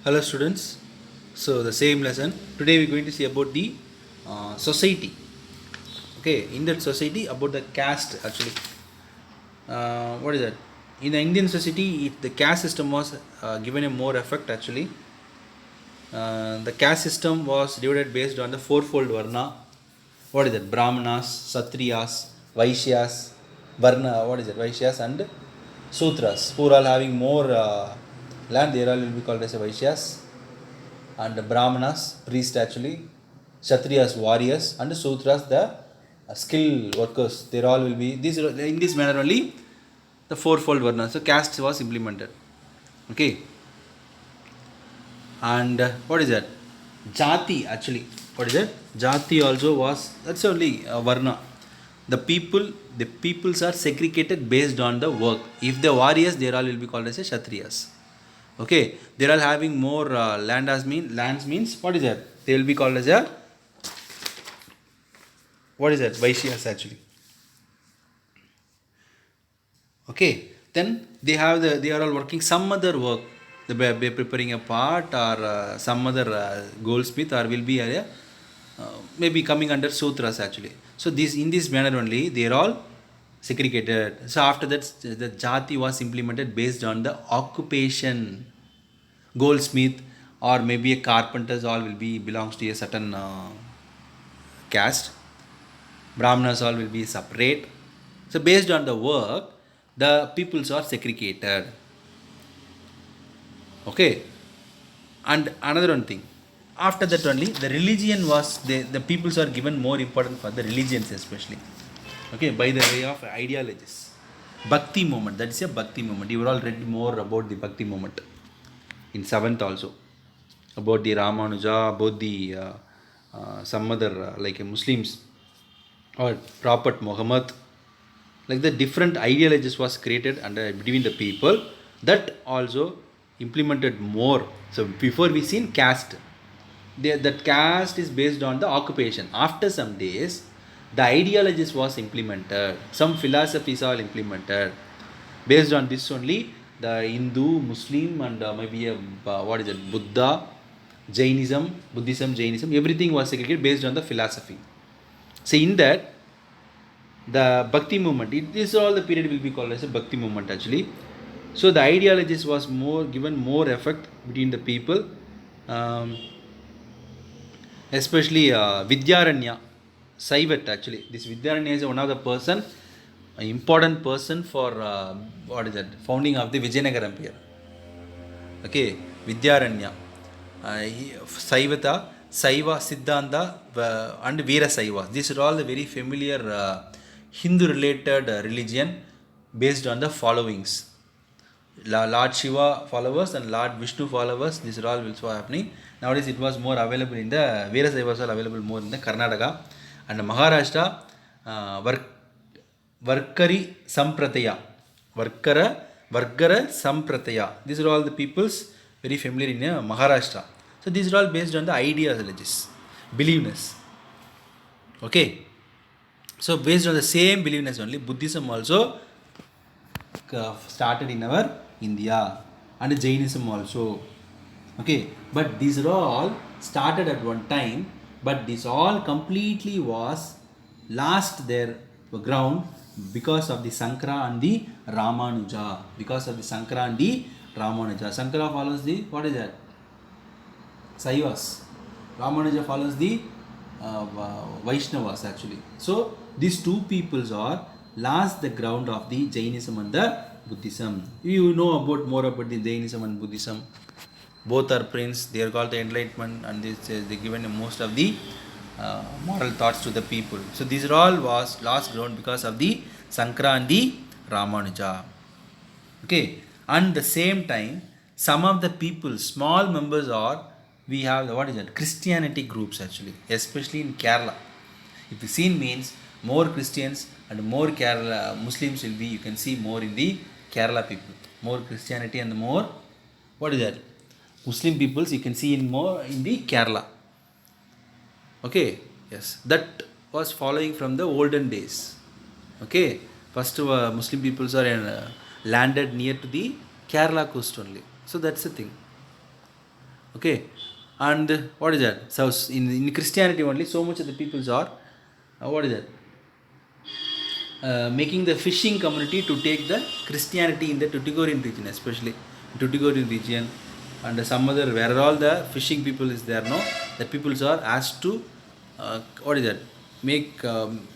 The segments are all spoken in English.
Hello students. So the same lesson. Today we are going to see about the society. Okay, in that society about the caste actually. What is that? In the Indian society, the caste system was given a more effect actually. The caste system was divided based on the fourfold varna. What is it? Brahmanas, Satriyas, Vaishyas, Varna. What is it? Vaishyas and Sutras. Who are all having more land? They all will be called as Vaishyas. And Brahmanas, priest actually, Kshatriyas, warriors, and Sudras, the skilled workers. They all will be these in this manner only. The fourfold varna. So caste was implemented. Okay, and what is that? Jati actually. What is that? Jati also was that's only varna. The peoples are segregated based on the work. If the warriors, they all will be called as a Kshatriyas. Okay, they are having more lands means what is that? They will be called as a what is that? Vaishyas actually. Okay, then they are all working some other work. They are preparing a part or some other goldsmith or will be maybe coming under sutras actually. So this in this manner only they are all segregated. So after that the jati was implemented based on the occupation. Goldsmith or maybe a carpenters all will be belongs to a certain caste. Brahmanas all will be separate. So based on the work, the peoples are segregated. Okay. And another one thing. After that only the religion was the peoples are given more important for the religions especially. Okay, by the way of ideologies. Bhakti movement. That is a Bhakti movement. You all read more about the Bhakti movement in seventh also. About the Ramanuja, about the some other like Muslims or Prophet Muhammad, like the different ideologies was created under between the people that also implemented more. So before we seen caste, that caste is based on the occupation. After some days, the ideologies was implemented. Some philosophies are implemented. Based on this only, the Hindu, Muslim, and maybe a, what is it, Buddha, Jainism, Buddhism, Jainism, everything was segregated based on the philosophy. So in that, the Bhakti movement, this all the period will be called as a Bhakti movement actually. So the ideologies was more given more effect between the people, um, especially Vidyaranya, Saivat actually. This Vidyaranya is one of the person, an important person for what is that, founding of the Vijayanagara Empire. Okay, Vidyaranya, Saivata, Saiva, Siddhanta, and Veera Saiva. These are all the very familiar Hindu related religion based on the followings. Lord Shiva followers and Lord Vishnu followers, these are all also happening. Nowadays it was more available in the Veera Saiva was available more in the Karnataka and Maharashtra. Varkari Samprataya. Vargara Samprataya. These are all the peoples very familiar in Maharashtra. So these are all based on the ideologies, beliefness. Okay. So based on the same beliefness only, Buddhism also started in our India and Jainism also. Okay, but these are all started at one time, but this all completely was lost their ground because of the Sankara and the Ramanuja. Because of the Sankara and the Ramanuja. Sankara follows the what is that? Saivas. Ramanuja follows the Vaishnavas actually. So these two peoples are lost the ground of the Jainism and the Buddhism. You know about more about the Jainism and Buddhism. Both are prince. They are called the enlightenment, and they given most of the moral thoughts to the people. So these are all was lost ground because of the Sankara and the Ramanuja. Okay, and the same time, some of the people, small members are we have the, what is that, Christianity groups actually, especially in Kerala. If you seen means more Christians and more Kerala Muslims will be, you can see more in the Kerala people, more Christianity and more what is that, Muslim peoples you can see in more in the Kerala. Okay, yes, that was following from the olden days. Okay, first Muslim peoples are landed near to the Kerala coast only. So that's the thing. Okay, and what is that? So in Christianity only, so much of the peoples are what is that? Making the fishing community to take the Christianity in the Tuticorin region, especially Tuticorin region, and some other where all the fishing people is there. No, the peoples are asked to what is that? Make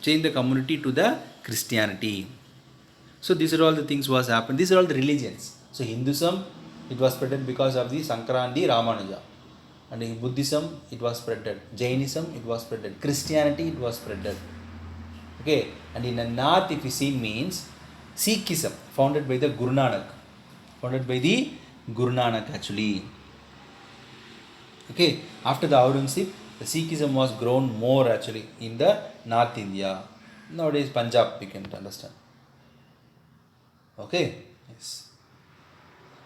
change the community to the Christianity. So these are all the things was happened. These are all the religions. So Hinduism, it was spreaded because of the Sankarandi Ramanuja. And in Buddhism, it was spreaded. Jainism, it was spreaded. Christianity, it was spreaded. Okay, and in the north, if you see, means Sikhism, founded by the Guru Nanak. Founded by the Guru Nanak actually. Okay, after the Aurangzeb, the Sikhism was grown more actually in the North India. Nowadays, Punjab, we can understand. Okay, yes.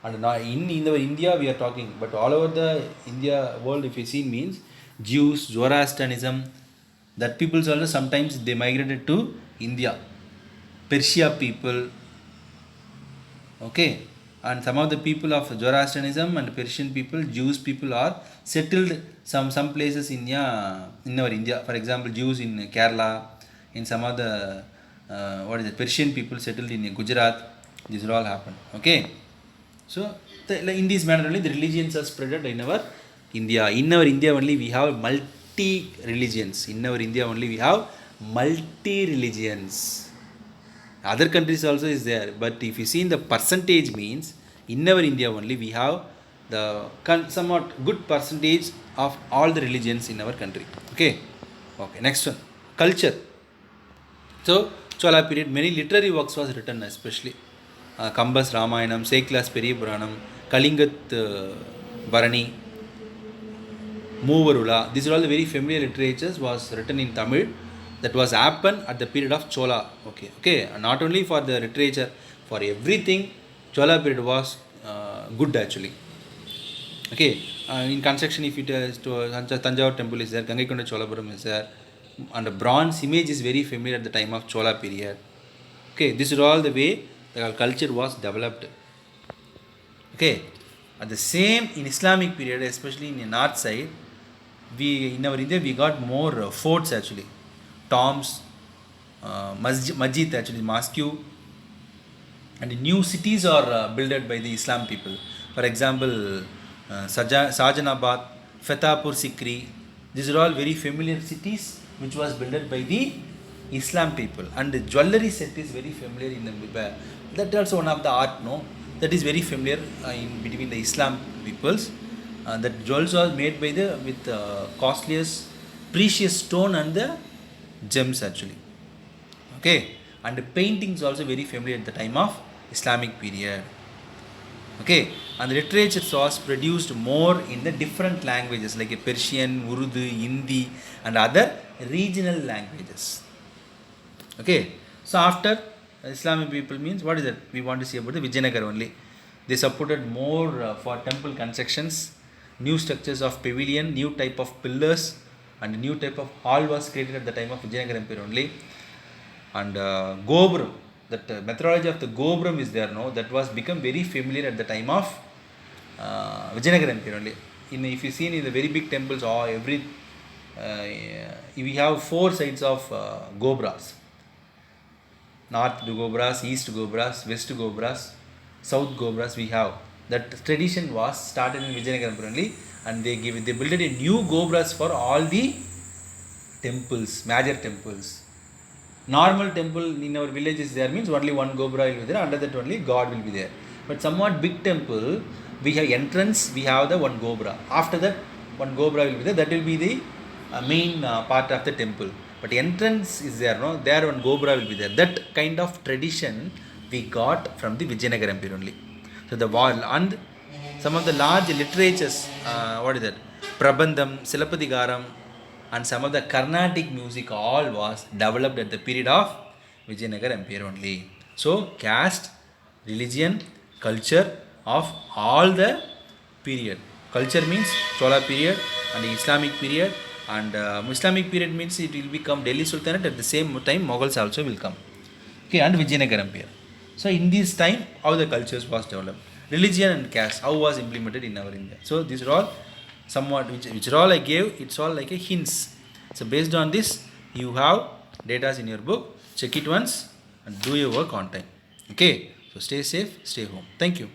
And now in the India we are talking, but all over the India world, if you see, means Jews, Zoroastrianism, that peoples also sometimes they migrated to India. Persia people, okay, and some of the people of Zoroastrianism and Persian people, Jews people are settled some places in our India. For example, Jews in Kerala, in some of the Persian people settled in Gujarat. These all happened. Okay, so in this manner only the religions are spread in our India. In our India only we have multi religions. In our India only we have multi religions. Other countries also is there, but if you see in the percentage, means in our India only we have the somewhat good percentage of all the religions in our country. Okay, next one, culture. So Chola period, many literary works was written, especially Kambas Ramayanam, Seklas Periya Puranam, Kalingat Bharani, Moovarula. These are all the very familiar literatures was written in Tamil. That was happened at the period of Chola. Okay. And not only for the literature, for everything, Chola period was good actually. Okay. In construction, if it is to Tanjavur temple is there, Gangaikonda Cholapuram is there, and the bronze image is very familiar at the time of Chola period. Okay. This is all the way the culture was developed. Okay. At the same in Islamic period, especially in the north side, in our India we got more forts actually, tombs, masjid actually, mosque, and new cities are built by the Islam people. For example, Sajanabad, Fatehpur Sikri. These are all very familiar cities which was built by the Islam people. And the jewelry set is very familiar in the that also one of the art, no, that is very familiar in between the Islam peoples. That jewels are made by with costliest precious stone and the gems actually. Okay, and the paintings also very familiar at the time of Islamic period. Okay, and the literature was produced more in the different languages like Persian, Urdu, Hindi, and other regional languages. Okay, so after Islamic people means what is that? We want to see about the Vijayanagar only. They supported more for temple constructions, new structures of pavilion, new type of pillars, and new type of hall was created at the time of Vijayanagar Empire only. And Gobram, that methodology of the Gobram is there, no, that was become very familiar at the time of Vijayanagar Empire only. If you see in the very big temples, we have four sides of Gobras. North Gobras, East Gobras, West Gobras, South Gobras we have. That tradition was started in Vijayanagar Empire only, and they built a new Gobras for all the temples, major temples. Normal temple in our villages there means only one Gobra will be there, under that only God will be there. But somewhat big temple, we have entrance, we have the one Gobra. After that, one Gobra will be there, that will be the main part of the temple. But entrance is there, no? There one Gobra will be there. That kind of tradition we got from the Vijayanagar Empire only. So the wall and some of the large literatures, what is that? Prabandham, Silapadigaram, and some of the Carnatic music all was developed at the period of Vijayanagar Empire only. So caste, religion, culture of all the period. Culture means Chola period and the Islamic period, and Islamic period means it will become Delhi Sultanate, at the same time Mughals also will come. Okay, and Vijayanagar Empire. So in this time, how the cultures was developed. Religion and caste, how was implemented in our India. So these are all somewhat, which are all I gave, it's all like a hints. So based on this, you have data in your book. Check it once and do your work on time. Okay, so stay safe, stay home. Thank you.